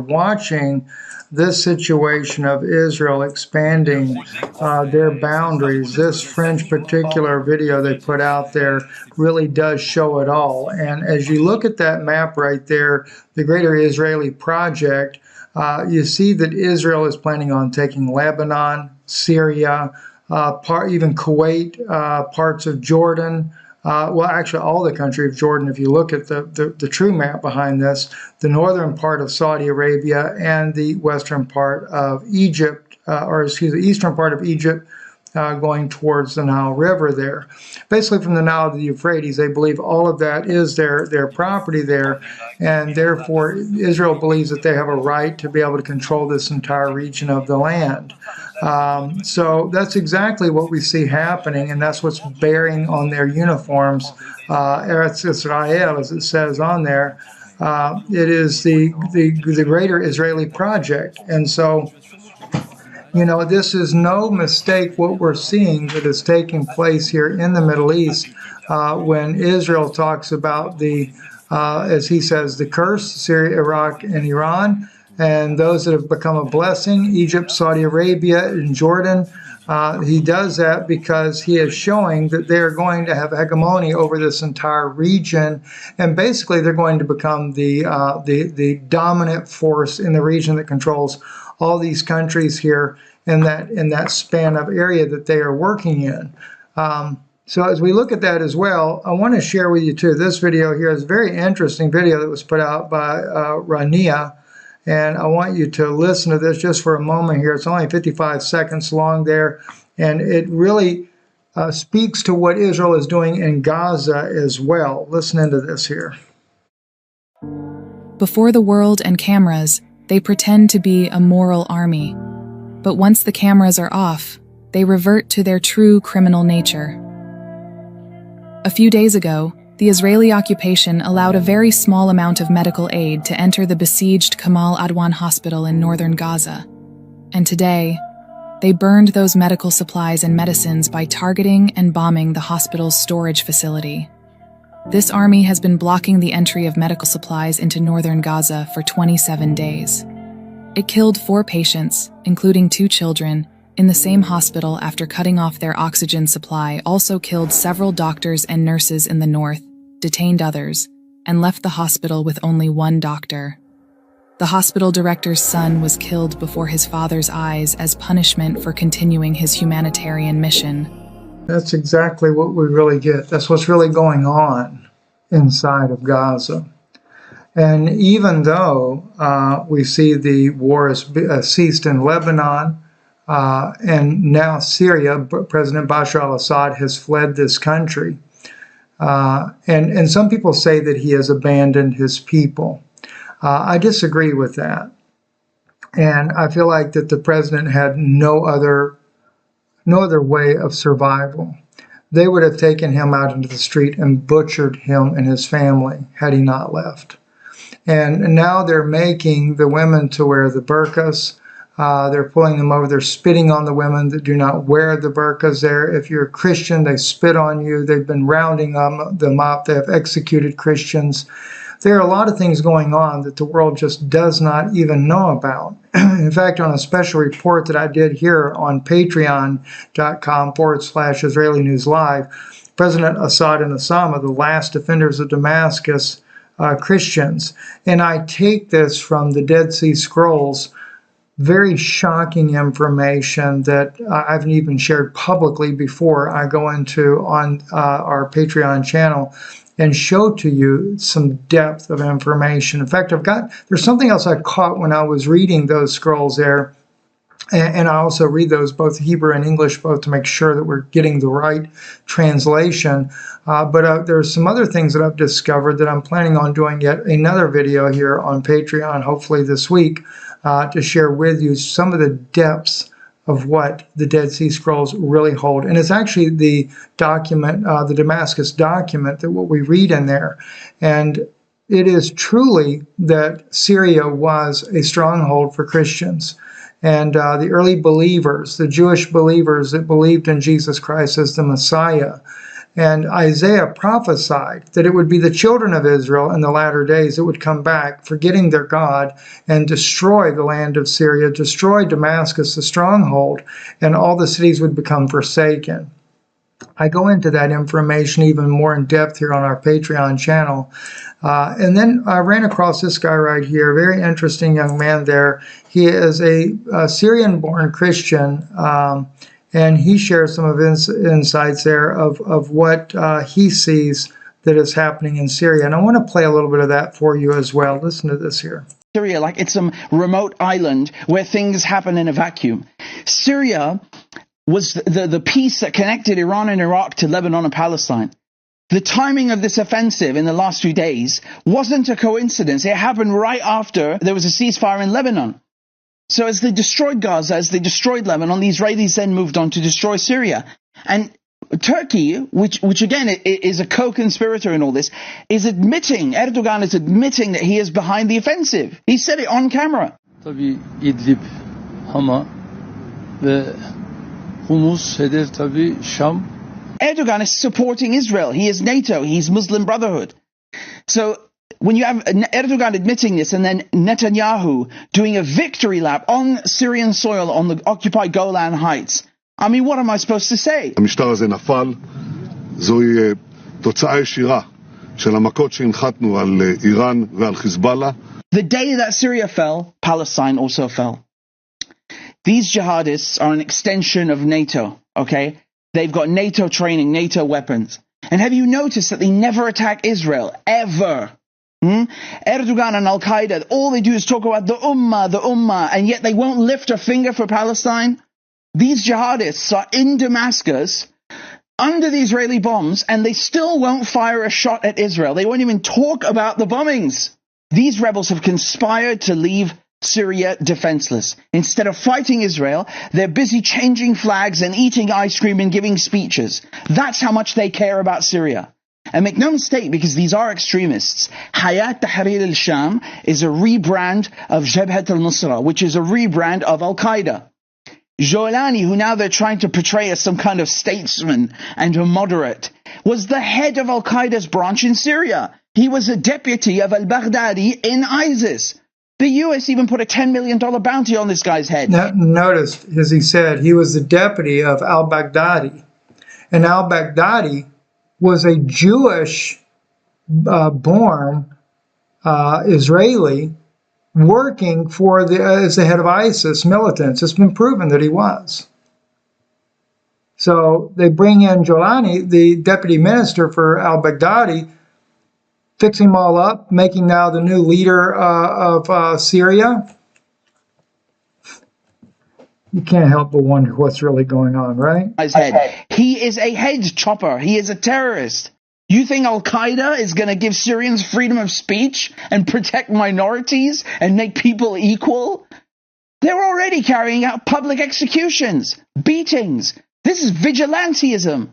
watching this situation of Israel expanding their boundaries. This French particular video they put out there really does show it all. And as you look at that map right there, the Greater Israeli Project, you see that Israel is planning on taking Lebanon, Syria, even Kuwait, parts of Jordan, well, actually all the country of Jordan, if you look at the true map behind this, the northern part of Saudi Arabia and the western part of Egypt, the eastern part of Egypt, going towards the Nile River there. Basically from the Nile to the Euphrates, they believe all of that is their property there, and therefore Israel believes that they have a right to be able to control this entire region of the land. So that's exactly what we see happening, and that's what's bearing on their uniforms. Eretz Israel, as it says on there, it is the Greater Israeli Project. And so, you know, this is no mistake what we're seeing that is taking place here in the Middle East when Israel talks about the, as he says, the curse, Syria, Iraq, and Iran, and those that have become a blessing, Egypt, Saudi Arabia, and Jordan. He does that because he is showing that they're going to have hegemony over this entire region, and basically they're going to become the dominant force in the region that controls all these countries here in that span of area that they are working in. So as we look at that as well, I want to share with you too, this video here is a very interesting video that was put out by Rania. And I want you to listen to this just for a moment here. It's only 55 seconds long there. And it really speaks to what Israel is doing in Gaza as well. Listen into this here. Before the world and cameras, they pretend to be a moral army. But once the cameras are off, they revert to their true criminal nature. A few days ago, the Israeli occupation allowed a very small amount of medical aid to enter the besieged Kamal Adwan hospital in northern Gaza. And today, they burned those medical supplies and medicines by targeting and bombing the hospital's storage facility. This army has been blocking the entry of medical supplies into northern Gaza for 27 days. It killed 4 patients, including 2 children, in the same hospital after cutting off their oxygen supply, also killed several doctors and nurses in the north, detained others, and left the hospital with only 1 doctor. The hospital director's son was killed before his father's eyes as punishment for continuing his humanitarian mission. That's exactly what we really get. That's what's really going on inside of Gaza. And even though we see the war has ceased in Lebanon, and now Syria, President Bashar al-Assad has fled this country. And some people say that he has abandoned his people. I disagree with that. And I feel like that the president had no other way of survival. They would have taken him out into the street and butchered him and his family had he not left. And now they're making the women to wear the burqas. They're pulling them over. They're spitting on the women that do not wear the burqas there. If you're a Christian, they spit on you. They've been rounding them up. They have executed Christians. There are a lot of things going on that the world just does not even know about. In fact, on a special report that I did here on patreon.com/Israeli News Live, President Assad and Osama, the last defenders of Damascus, Christians. And I take this from the Dead Sea Scrolls, very shocking information that I haven't even shared publicly before I go into on our Patreon channel and show to you some depth of information. In fact, there's something else I caught when I was reading those scrolls there, and I also read those both Hebrew and English both to make sure that we're getting the right translation. But there's some other things that I've discovered that I'm planning on doing yet another video here on Patreon, hopefully this week, to share with you some of the depths of what the Dead Sea Scrolls really hold. And it's actually the document, the Damascus document, that what we read in there. And it is truly that Syria was a stronghold for Christians. And the early believers, the Jewish believers that believed in Jesus Christ as the Messiah, And Isaiah prophesied that it would be the children of Israel in the latter days that would come back, forgetting their God, and destroy the land of Syria, destroy Damascus, the stronghold, and all the cities would become forsaken. I go into that information even more in depth here on our Patreon channel. And then I ran across this guy right here, very interesting young man there. He is a Syrian-born Christian, and he shares some of his insights there of what he sees that is happening in Syria. And I want to play a little bit of that for you as well. Listen to this here. Syria, like it's some remote island where things happen in a vacuum. Syria was the piece that connected Iran and Iraq to Lebanon and Palestine. The timing of this offensive in the last few days wasn't a coincidence. It happened right after there was a ceasefire in Lebanon. So as they destroyed Gaza, as they destroyed Lebanon, the Israelis then moved on to destroy Syria. And Turkey, which again is a co-conspirator in all this, is admitting, Erdogan is admitting that he is behind the offensive. He said it on camera. Tabii İdlib, Hama ve Humus hedef tabii Şam. Erdogan is supporting Israel. He is NATO. He's Muslim Brotherhood. So when you have Erdogan admitting this and then Netanyahu doing a victory lap on Syrian soil on the occupied Golan Heights, I mean, what am I supposed to say? המשטר הזה נפל, זוהי תוצאה ישירה של המכות שהנחתנו על איראן ועל חיזבאללה. The day that Syria fell, Palestine also fell. These jihadists are an extension of NATO, okay? They've got NATO training, NATO weapons. And have you noticed that they never attack Israel, ever? Erdogan and Al-Qaeda, all they do is talk about the Ummah, and yet they won't lift a finger for Palestine. These jihadists are in Damascus, under the Israeli bombs, and they still won't fire a shot at Israel. They won't even talk about the bombings. These rebels have conspired to leave Syria defenseless. Instead of fighting Israel, they're busy changing flags and eating ice cream and giving speeches. That's how much they care about Syria. And make no mistake, because these are extremists, Hayat Tahrir al-Sham is a rebrand of Jabhat al-Nusra, which is a rebrand of Al-Qaeda. Jolani, who now they're trying to portray as some kind of statesman and a moderate, was the head of Al-Qaeda's branch in Syria. He was a deputy of al-Baghdadi in ISIS. The US even put a $10 million bounty on this guy's head. Now, notice, as he said, he was the deputy of al-Baghdadi. And al-Baghdadi was a Jewish-born Israeli working for as the head of ISIS militants. It's been proven that he was. So they bring in Jolani, the deputy minister for al-Baghdadi, fixing them all up, making now the new leader of Syria. You can't help but wonder what's really going on, right? He is a head chopper. He is a terrorist. You think Al-Qaeda is going to give Syrians freedom of speech and protect minorities and make people equal? They're already carrying out public executions, beatings. This is vigilantism.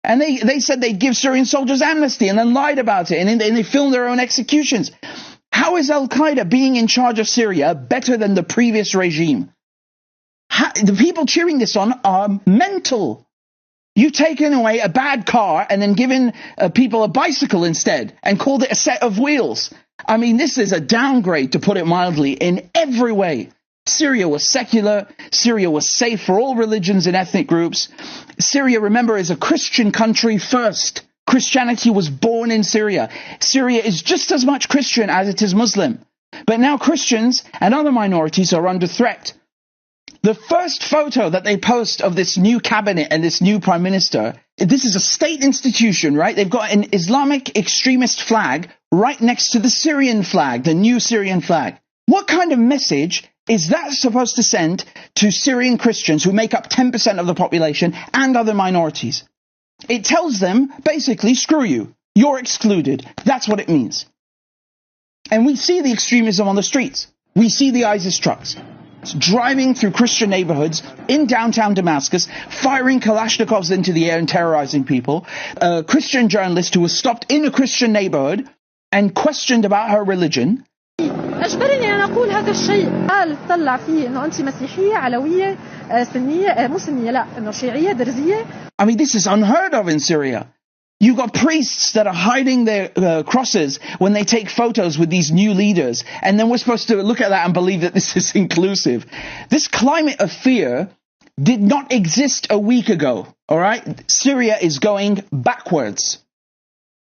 And they said they'd give Syrian soldiers amnesty and then lied about it. And they filmed their own executions. How is Al-Qaeda being in charge of Syria better than the previous regime? The people cheering this on are mental. You've taken away a bad car and then given people a bicycle instead and called it a set of wheels. I mean, this is a downgrade, to put it mildly, in every way. Syria was secular. Syria was safe for all religions and ethnic groups. Syria, remember, is a Christian country first. Christianity was born in Syria. Syria is just as much Christian as it is Muslim. But now Christians and other minorities are under threat. The first photo that they post of this new cabinet and this new prime minister, this is a state institution, right? They've got an Islamic extremist flag right next to the Syrian flag, the new Syrian flag. What kind of message is that supposed to send to Syrian Christians who make up 10% of the population and other minorities? It tells them, basically, screw you. You're excluded. That's what it means. And we see the extremism on the streets. We see the ISIS trucks driving through Christian neighborhoods in downtown Damascus, firing Kalashnikovs into the air and terrorizing people. A Christian journalist who was stopped in a Christian neighborhood and questioned about her religion. أجبرني أن أقول هذا الشيء. هل تطلع فيه إنه أنت مسيحية علوية سنية مسنية لا إنه شيعية درزية. I mean, this is unheard of in Syria. You got priests that are hiding their crosses when they take photos with these new leaders. And then we're supposed to look at that and believe that this is inclusive. This climate of fear did not exist a week ago. All right? Syria is going backwards.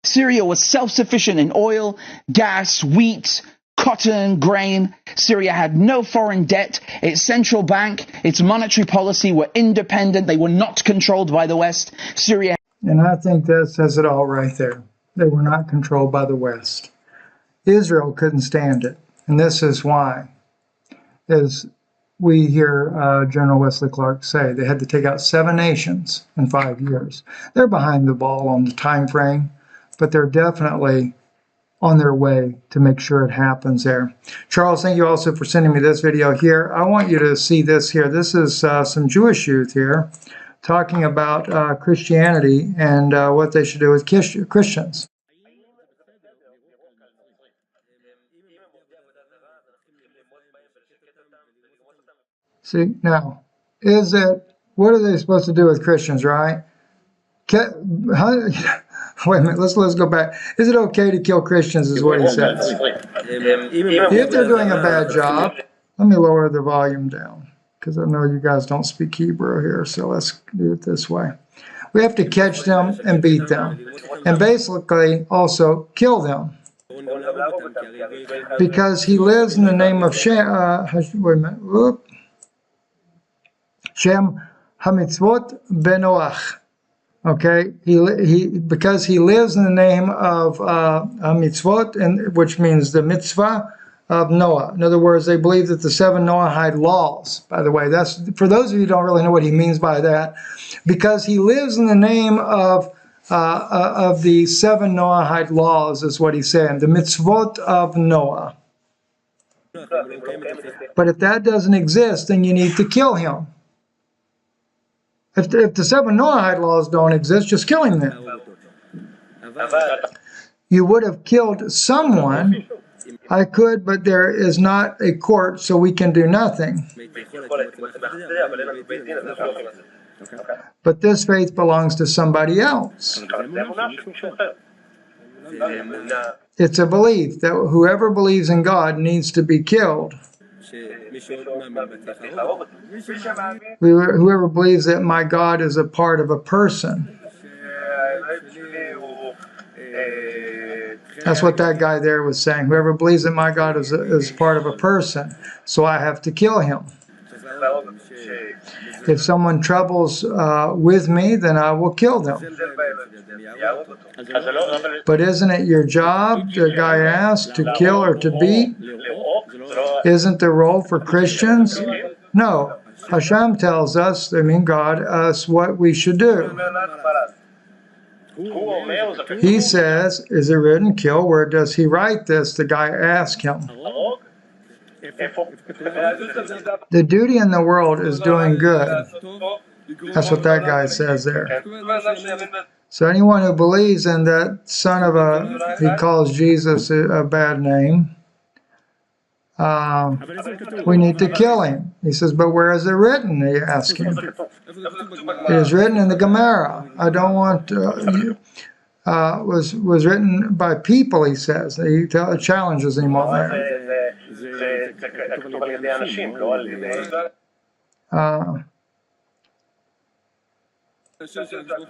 Syria was self-sufficient in oil, gas, wheat, cotton, grain. Syria had no foreign debt. Its central bank, its monetary policy were independent. They were not controlled by the West. Syria. And I think that says it all right there. They were not controlled by the West. Israel couldn't stand it. And this is why, as we hear General Wesley Clark say, they had to take out 7 nations in 5 years. They're behind the ball on the time frame, but they're definitely on their way to make sure it happens there. Charles, thank you also for sending me this video here. I want you to see this here. This is some Jewish youth here talking about Christianity and what they should do with Christians. See, now, what are they supposed to do with Christians, right? Wait a minute, let's go back. Is it okay to kill Christians is what he says. If they're doing a bad job, let me lower the volume down, because I know you guys don't speak Hebrew here, so let's do it this way. We have to catch them and beat them, and basically also kill them. Because he lives in the name of Shem Hamitzvot Benoach. Okay, because he lives in the name of Hamitzvot, which means the mitzvah of Noah. In other words, they believe that the 7 Noahide laws, by the way, that's for those of you who don't really know what he means by that, because he lives in the name of the 7 Noahide laws is what he's saying, the mitzvot of Noah. But if that doesn't exist, then you need to kill him. If the 7 Noahide laws don't exist, just kill him then. You would have killed someone. I could, but there is not a court, so we can do nothing. But this faith belongs to somebody else. It's a belief that whoever believes in God needs to be killed. Whoever believes that my God is a part of a person. That's what that guy there was saying. Whoever believes that my God is part of a person, so I have to kill him. If someone troubles with me, then I will kill them. But isn't it your job, the guy asked, to kill or to beat? Isn't the role for Christians? No. Hashem tells us, God, us what we should do. He says, is it written, kill? Where does he write this? The guy asked him. The duty in the world is doing good. That's what that guy says there. So anyone who believes in that son of he calls Jesus a bad name, we need to kill him. He says, but where is it written? He asked him. It is written in the Gemara. I don't want was written by people, he says. He challenges him on that.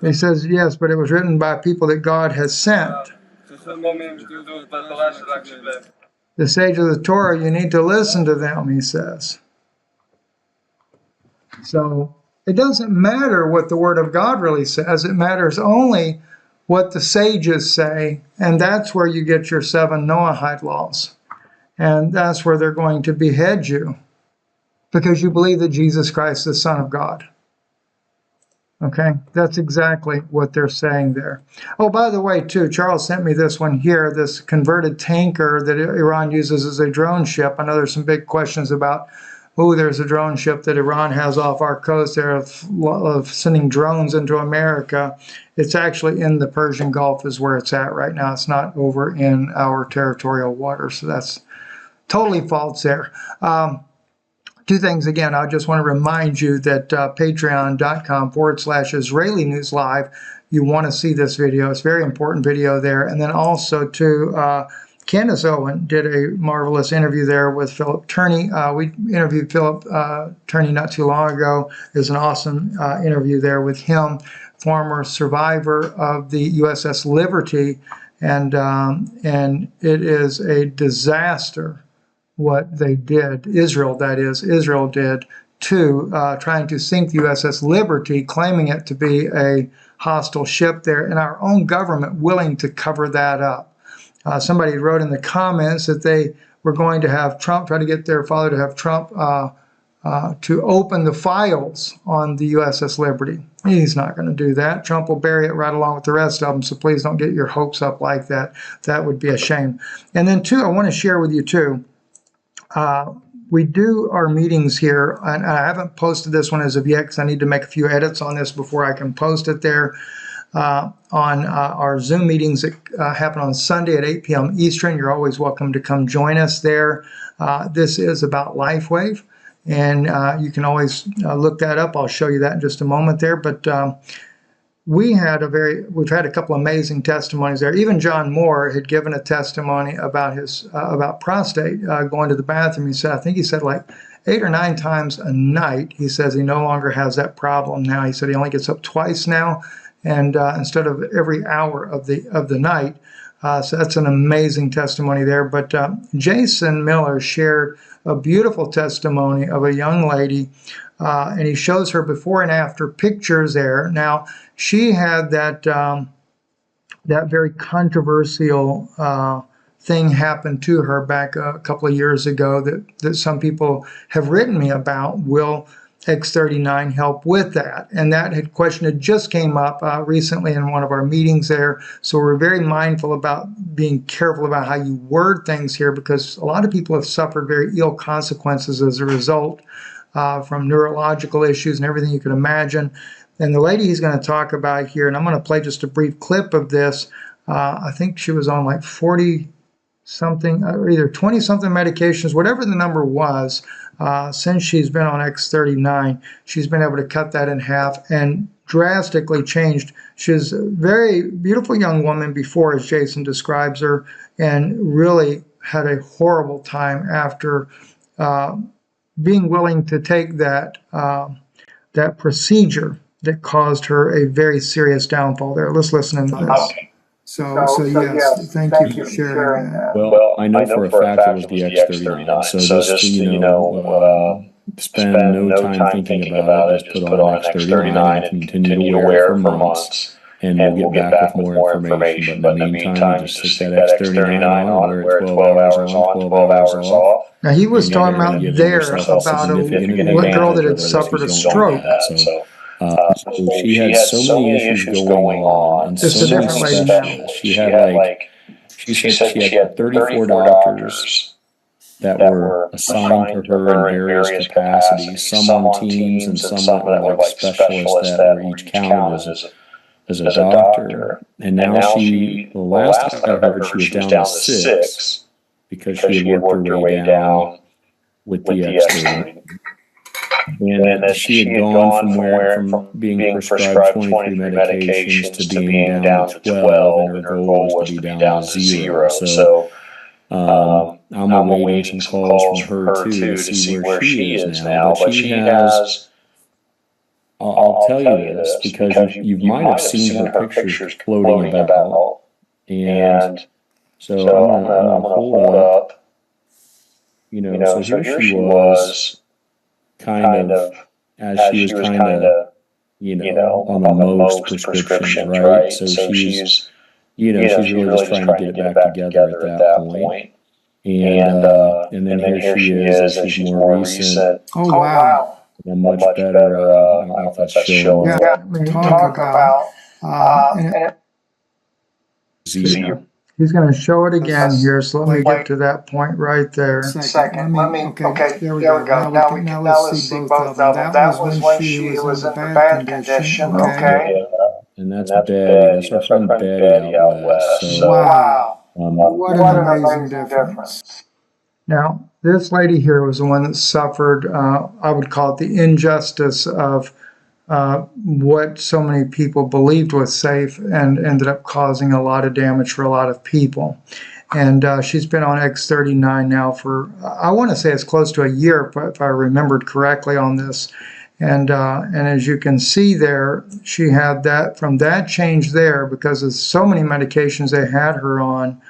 He says, yes, but it was written by people that God has sent. The sage of the Torah, you need to listen to them, he says. So it doesn't matter what the Word of God really says. It matters only what the sages say, and that's where you get your 7 Noahide laws. And that's where they're going to behead you, because you believe that Jesus Christ is the Son of God. Okay, that's exactly what they're saying there. Oh, by the way, too, Charles sent me this one here, this converted tanker that Iran uses as a drone ship. I know there's some big questions about, there's a drone ship that Iran has off our coast there of sending drones into America. It's actually in the Persian Gulf is where it's at right now. It's not over in our territorial waters, so that's totally false there. two things again. I just want to remind you that patreon.com/Israeli News Live. You want to see this video. It's a very important video there. And then also to Candace Owen did a marvelous interview there with Philip Turney. We interviewed Philip Turney not too long ago. It was an awesome interview there with him, former survivor of the USS Liberty, and it is a disaster what they did, Israel, that is, Israel did to trying to sink the USS Liberty, claiming it to be a hostile ship there, and our own government willing to cover that up. Somebody wrote in the comments that they were going to have Trump, try to get their father to have Trump to open the files on the USS Liberty. He's not going to do that. Trump will bury it right along with the rest of them, so please don't get your hopes up like that. That would be a shame. And then, too, I want to share with you, too, we do our meetings here, and I haven't posted this one as of yet because I need to make a few edits on this before I can post it there. On our Zoom meetings that happen on Sunday at 8 p.m. Eastern. You're always welcome to come join us there. This is about LifeWave, and you can always look that up. I'll show you that in just a moment there. But we've had a couple amazing testimonies there. Even John Moore had given a testimony about his about prostate going to the bathroom. He said, I think he said like 8 or 9 times a night. He says he no longer has that problem now. He said he only gets up twice now, and instead of every hour of the night. So that's an amazing testimony there. But Jason Miller shared a beautiful testimony of a young lady, and he shows her before and after pictures there. Now, she had that very controversial thing happened to her back a couple of years ago that some people have written me about. Will X39 help with that? And that question had just came up recently in one of our meetings there. So we're very mindful about being careful about how you word things here, because a lot of people have suffered very ill consequences as a result from neurological issues and everything you can imagine. And the lady he's going to talk about here, and I'm going to play just a brief clip of this. I think she was on like 40-something, or either 20-something medications, whatever the number was. Since she's been on X39, she's been able to cut that in half and drastically changed. She's a very beautiful young woman before, as Jason describes her, and really had a horrible time after being willing to take that procedure that caused her a very serious downfall there. Let's listen to this. Okay. So yes, thank you for sharing that. Well, I know for a fact it was the X39. So just spend no time thinking about it. Just put on X39 and continue to wear it for months. And we'll get back with more information. But in the meantime, just stick that X39 on, wear it 12 hours on, 12 hours off. Now, he was talking about there about a girl that had suffered a stroke. So she had so many issues going on, and Just so a many different lady specialists. She had she said she had 34 doctors that were assigned to her in various capacities, some on teams and some that were like specialists that were each counted as a doctor. And now the last time I heard, she was down to 6 because she had worked her way down with the X-ray. And that she had gone from being prescribed 23 medications to being down to 12, and her goal was to be down to 0. So I'm awaiting some calls from her too to see where she is now. But she has, I'll tell you this, because you might have seen her pictures floating about. And so I'm going to hold up, so here she was, kind of, as she was kind of, on the most prescriptions, right? So she's, she's really just trying to get it back together at that point. And then here she is, and she's more recent. Oh, wow. And much better, I don't know if that's showing. Yeah, talk about Zero. He's going to show it again here, so let me get to that point right there. Second. Okay, there we go. Now let's see both of them. That was when she was in the bad condition. Okay. And that's Betty. That's our friend Betty out west. So, wow. What an amazing difference. Now, This lady here was the one that suffered, I would call it the injustice of what so many people believed was safe and ended up causing a lot of damage for a lot of people. And she's been on X39 now for, I want to say it's close to a year, if I remembered correctly on this. And as you can see there, she had that, from that change there, because of so many medications they had her on,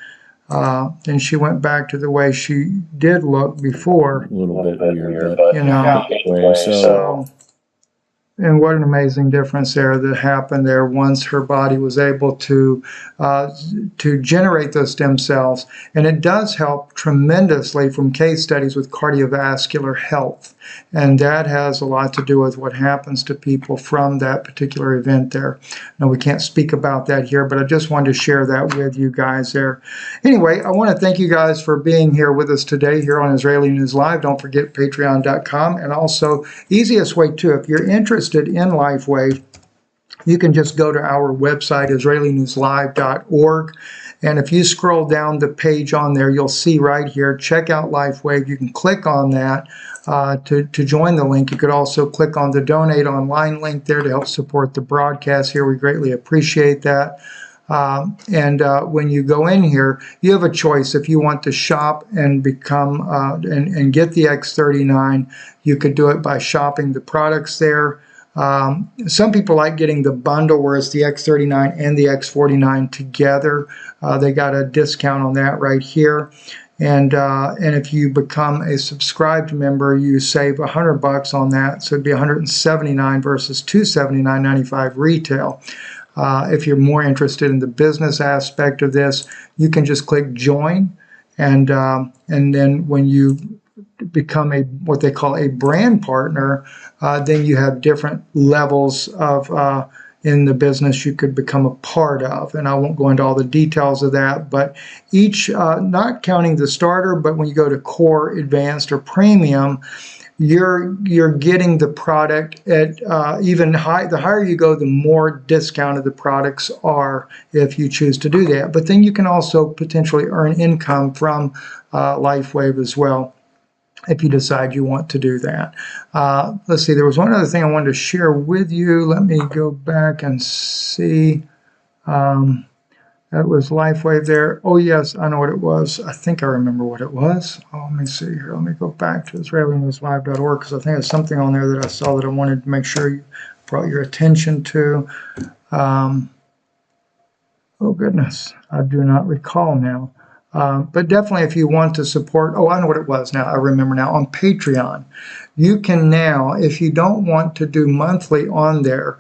and she went back to the way she did look before. A little bit weird, but you know. So, and what an amazing difference there that happened there once her body was able to generate those stem cells. And it does help tremendously from case studies with cardiovascular health. And that has a lot to do with what happens to people from that particular event there. Now, we can't speak about that here, but I just wanted to share that with you guys there. Anyway, I want to thank you guys for being here with us today here on Israeli News Live. Don't forget patreon.com. And also, easiest way too, if you're interested in LifeWave, you can just go to our website, IsraeliNewsLive.org. And if you scroll down the page on there, you'll see right here, check out LifeWave. You can click on that to join the link. You could also click on the donate online link there to help support the broadcast here. We greatly appreciate that. When you go in here, you have a choice. If you want to shop and become and get the X39, you could do it by shopping the products there. Some people like getting the bundle where it's the X39 and the X49 together. They got a discount on that right here. And if you become a subscribed member, you save $100 on that. So it'd be $179 versus $279.95 retail. If you're more interested in the business aspect of this, you can just click join, and then when you become what they call a brand partner, then you have different levels of in the business you could become a part of. And I won't go into all the details of that, but each, not counting the starter, but when you go to core, advanced, or premium, you're getting the product at even high. The higher you go, the more discounted the products are if you choose to do that. But then you can also potentially earn income from LifeWave as well, if you decide you want to do that. Let's see, there was one other thing I wanted to share with you. Let me go back and see. That was LifeWave there. Oh, yes, I know what it was. I think I remember what it was. Oh, let me see here. Let me go back to IsraeliNewsLive.org, because I think there's something on there that I saw that I wanted to make sure you brought your attention to. Oh, goodness. I do not recall now. But definitely if you want to support, oh, I know what it was now. I remember now. On Patreon, you can now, if you don't want to do monthly on there,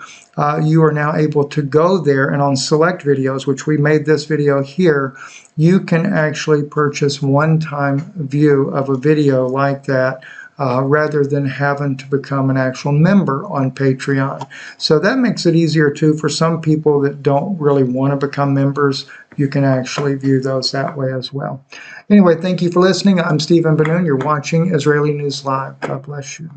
you are now able to go there, and on select videos, which we made this video here, you can actually purchase one-time view of a video like that, rather than having to become an actual member on Patreon. So that makes it easier too for some people that don't really want to become members. You can actually view those that way as well. Anyway, thank you for listening. I'm Stephen Benoon. You're watching Israeli News Live. God bless you.